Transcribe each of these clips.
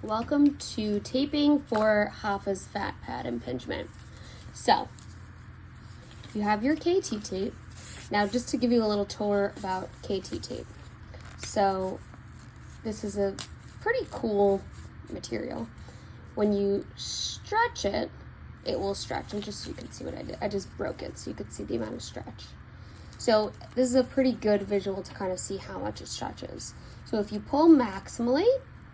Welcome to taping for Hoffas fat pad impingement. So, you have your KT tape. Now, just to give you a little tour about KT tape. So, this is a pretty cool material. When you stretch it, it will stretch. And just so you can see what I did, I just broke it so you could see the amount of stretch. So, this is a pretty good visual to kind of see how much it stretches. So, if you pull maximally,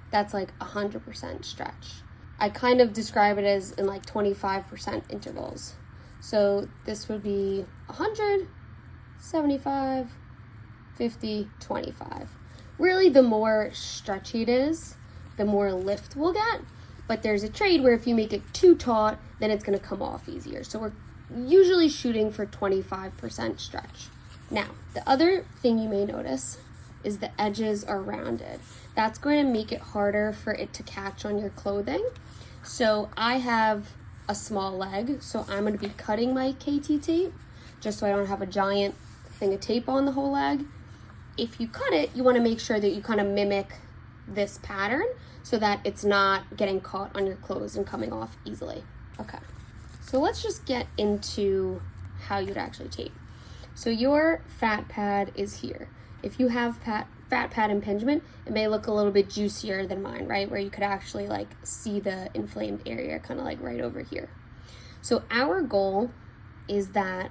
that's like 100% stretch. I kind of describe it as in like 25% intervals. So this would be 100, 75, 50, 25. Really, the more stretchy it is, the more lift we'll get. But there's a trade where if you make it too taut, then it's gonna come off easier. So we're usually shooting for 25% stretch. Now, the other thing you may notice is the edges are rounded. That's going to make it harder for it to catch on your clothing. So I have a small leg, so I'm going to be cutting my KT tape just so I don't have a giant thing of tape on the whole leg. If you cut it, you want to make sure that you kind of mimic this pattern so that it's not getting caught on your clothes and coming off easily. Okay, so let's just get into how you'd actually tape. So your fat pad is here. If you have fat pad impingement, it may look a little bit juicier than mine, right? Where you could actually like see the inflamed area kind of like right over here. So our goal is that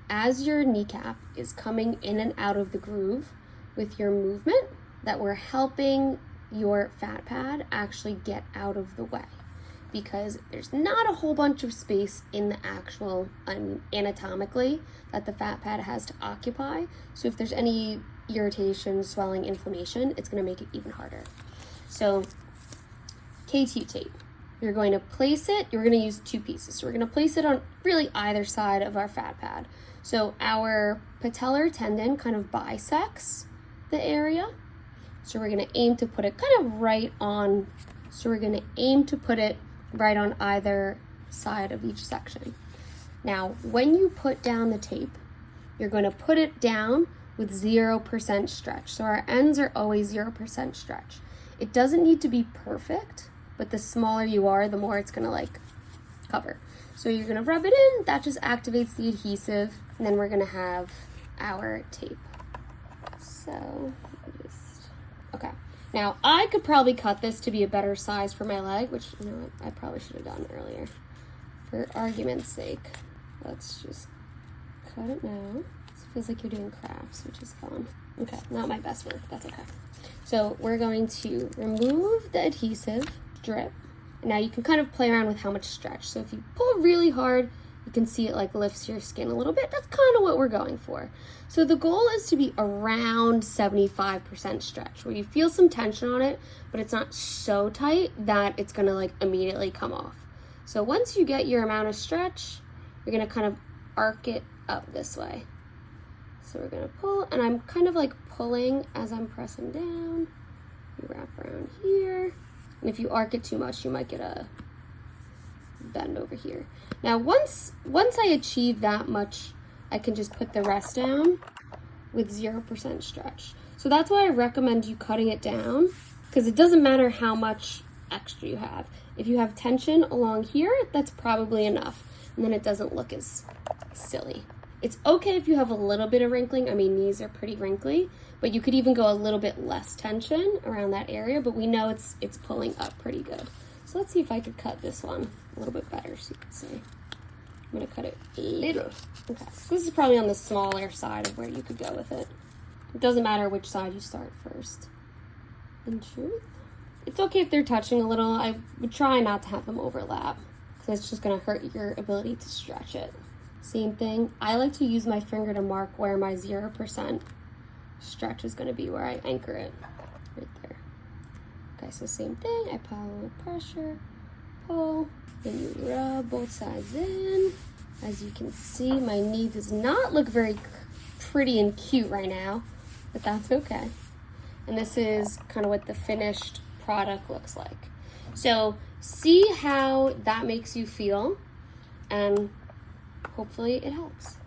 as your kneecap is coming in and out of the groove with your movement, that we're helping your fat pad actually get out of the way, because there's not a whole bunch of space in the actual, anatomically, that the fat pad has to occupy. So if there's any irritation, swelling, inflammation, it's going to make it even harder. So KT tape, you're going to place it, you're going to use two pieces. So we're going to place it on really either side of our fat pad. So our patellar tendon kind of bisects the area. So we're going to aim to put it kind of right on, right on either side of each section. Now, when you put down the tape, you're going to put it down with 0% stretch. So our ends are always 0% stretch. It doesn't need to be perfect, but the smaller you are, the more it's gonna like cover. So you're gonna rub it in, that just activates the adhesive, and then we're gonna have our tape. So, okay. Now, I could probably cut this to be a better size for my leg, which, you know, I probably should have done earlier. For argument's sake, let's just cut it now. Feels like you're doing crafts, which is fun. Okay, not my best work, that's okay. So we're going to remove the adhesive strip. Now you can kind of play around with how much stretch. So if you pull really hard, you can see it like lifts your skin a little bit. That's kind of what we're going for. So the goal is to be around 75% stretch, where you feel some tension on it, but it's not so tight that it's gonna like immediately come off. So once you get your amount of stretch, you're gonna kind of arc it up this way. So we're gonna pull, and I'm kind of like pulling as I'm pressing down. You wrap around here. And if you arc it too much, you might get a bend over here. Now, once I achieve that much, I can just put the rest down with 0% stretch. So that's why I recommend you cutting it down, because it doesn't matter how much extra you have. If you have tension along here, that's probably enough. And then it doesn't look as silly. It's okay if you have a little bit of wrinkling. I mean, these are pretty wrinkly, but you could even go a little bit less tension around that area, but we know it's pulling up pretty good. So let's see if I could cut this one a little bit better so you can see. I'm gonna cut it a little. Okay, so this is probably on the smaller side of where you could go with it. It doesn't matter which side you start first. In truth, it's okay if they're touching a little. I would try not to have them overlap, because it's just gonna hurt your ability to stretch it. Same thing, I like to use my finger to mark where my 0% stretch is gonna be, where I anchor it, right there. Okay, so same thing, I apply a little pressure, pull, then you rub both sides in. As you can see, my knee does not look very pretty and cute right now, but that's okay. And this is kind of what the finished product looks like. So see how that makes you feel, and hopefully it helps.